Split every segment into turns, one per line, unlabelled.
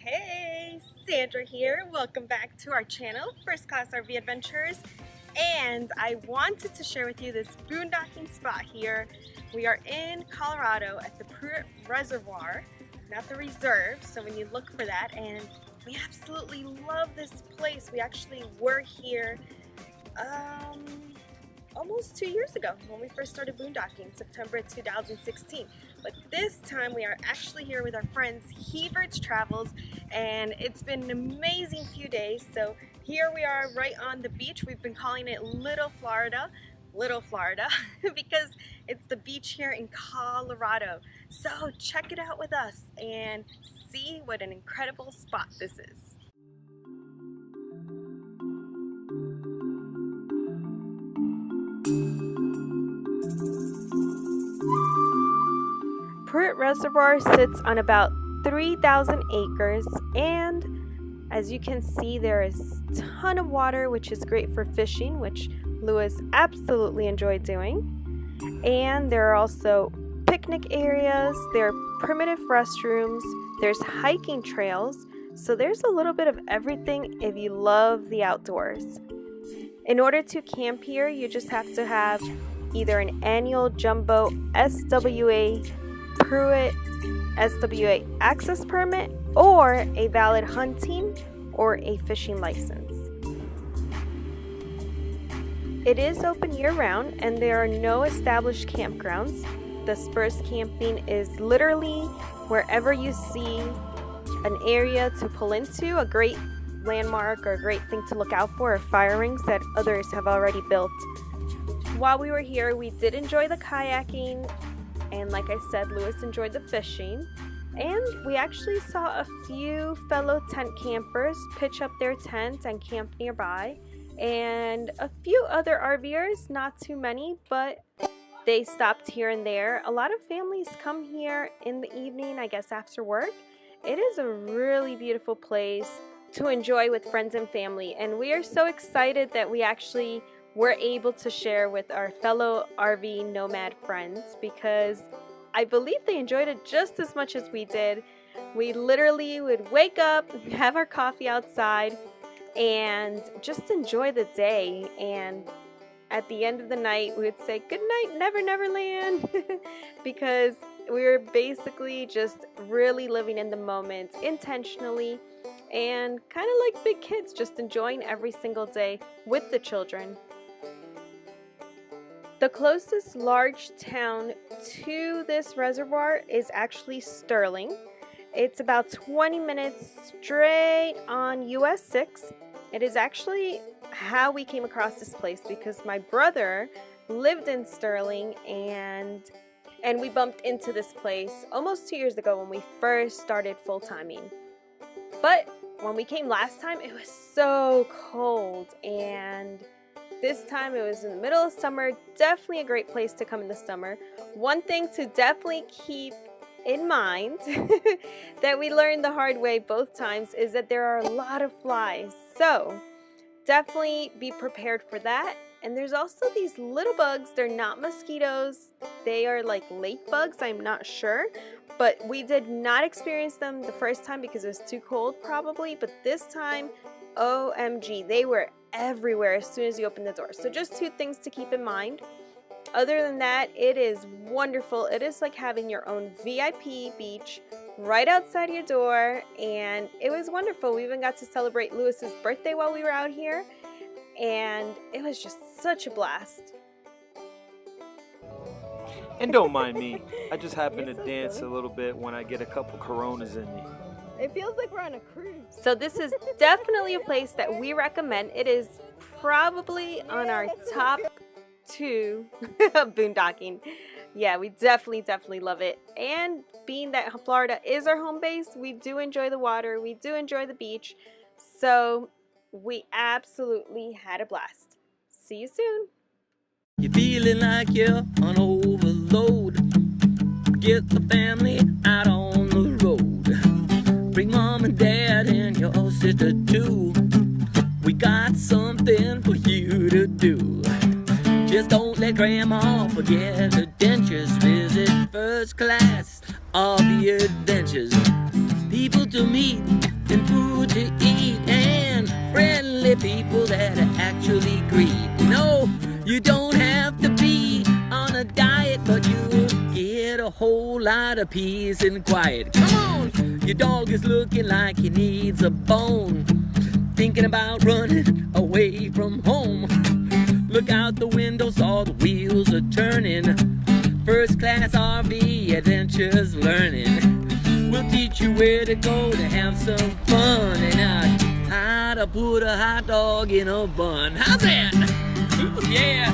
Hey, Sandra here. Welcome back to our channel, First Class RV Adventures. And I wanted to share with you this boondocking spot here. We are in Colorado at the Prewitt Reservoir, not the reserve, so when you look for that, and we absolutely love this place. We actually were here almost 2 years ago when we first started boondocking, September 2016. But this time we are actually here with our friends Hebards Travels, and it's been an amazing few days. So here we are right on the beach. We've been calling it Little Florida because it's the beach here in Colorado. So check it out with us and see what an incredible spot this is. Prewitt Reservoir sits on about 3,000 acres, and as you can see, there is a ton of water, which is great for fishing, which Lewis absolutely enjoyed doing. And there are also picnic areas, there are primitive restrooms, there's hiking trails, so there's a little bit of everything if you love the outdoors. In order to camp here, you just have to have either an annual jumbo SWA Prewitt SWA access permit or a valid hunting or a fishing license. It is open year-round and there are no established campgrounds. The Spurs camping is literally wherever you see an area to pull into. A great landmark or a great thing to look out for are fire rings that others have already built. While we were here, we did enjoy the kayaking, and like I said, Lewis enjoyed the fishing, and we actually saw a few fellow tent campers pitch up their tent and camp nearby, and a few other RVers, not too many, but they stopped here and there. A lot of families come here in the evening, I guess after work. It is a really beautiful place to enjoy with friends and family, and we are so excited that we actually were able to share with our fellow RV nomad friends, because I believe they enjoyed it just as much as we did. We literally would wake up, have our coffee outside, and just enjoy the day, and at the end of the night we would say good night Neverland because we were basically just really living in the moment intentionally, and kind of like big kids, just enjoying every single day with the children. The closest large town to this reservoir is actually Sterling. It's about 20 minutes straight on US 6. It is actually how we came across this place, because my brother lived in Sterling, and we bumped into this place almost 2 years ago when we first started full-timing. But when we came last time, it was so cold, and this time it was in the middle of summer. Definitely a great place to come in the summer. One thing to definitely keep in mind that we learned the hard way both times is that there are a lot of flies. So definitely be prepared for that. And there's also these little bugs. They're not mosquitoes. They are like lake bugs, I'm not sure. But we did not experience them the first time because it was too cold probably. But this time, OMG, they were everywhere as soon as you open the door. So just two things to keep in mind. Other than that, it is wonderful. It is like having your own VIP beach right outside your door, and it was wonderful. We even got to celebrate Lewis's birthday while we were out here, and it was just such a blast.
And don't mind me, I just happen to dance a little bit when I get a couple Coronas in me.
It feels like we're on a cruise. So this is definitely a place that we recommend. It is probably on our top to boondocking. Yeah, we definitely love it. And being that Florida is our home base, we do enjoy the water, we do enjoy the beach. So we absolutely had a blast. See you soon.
You're feeling like you're on overload. Get the family out on the road. Bring mom and dad and your sister too. We got something for you to do. Just don't let grandma forget her dentures. Visit first class of the adventures. People to meet and food to eat, and friendly people that actually greet. You know, you don't have to be on a diet, but you'll get a whole lot of peace and quiet. Come on! Your dog is looking like he needs a bone, thinking about running away from home. Look out the window, saw the wheels are turning. First class RV adventures learning. We'll teach you where to go to have some fun, and how to put a hot dog in a bun. How's that? Ooh, yeah.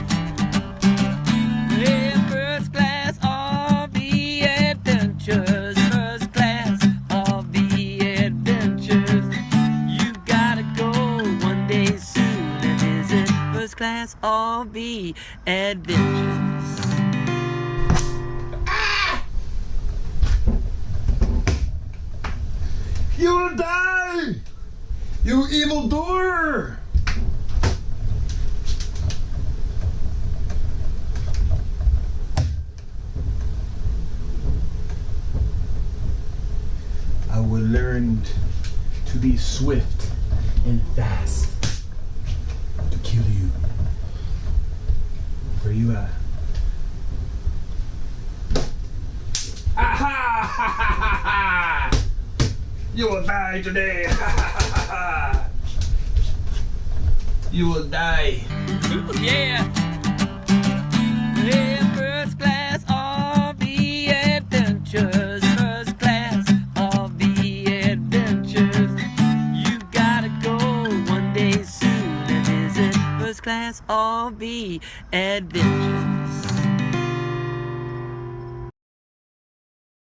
Yeah, first class RV adventures. First class RV adventures. You gotta go one day soon and visit first class RV adventures.
You will die! You evildoer! I will learn to be swift and fast to kill you. Where you at? Aha! Ha ha ha ha! You will die today. You will die.
Ooh, yeah. Yeah, first class RV adventures. First class RV adventures. You gotta go one day soon and visit first class RV adventures.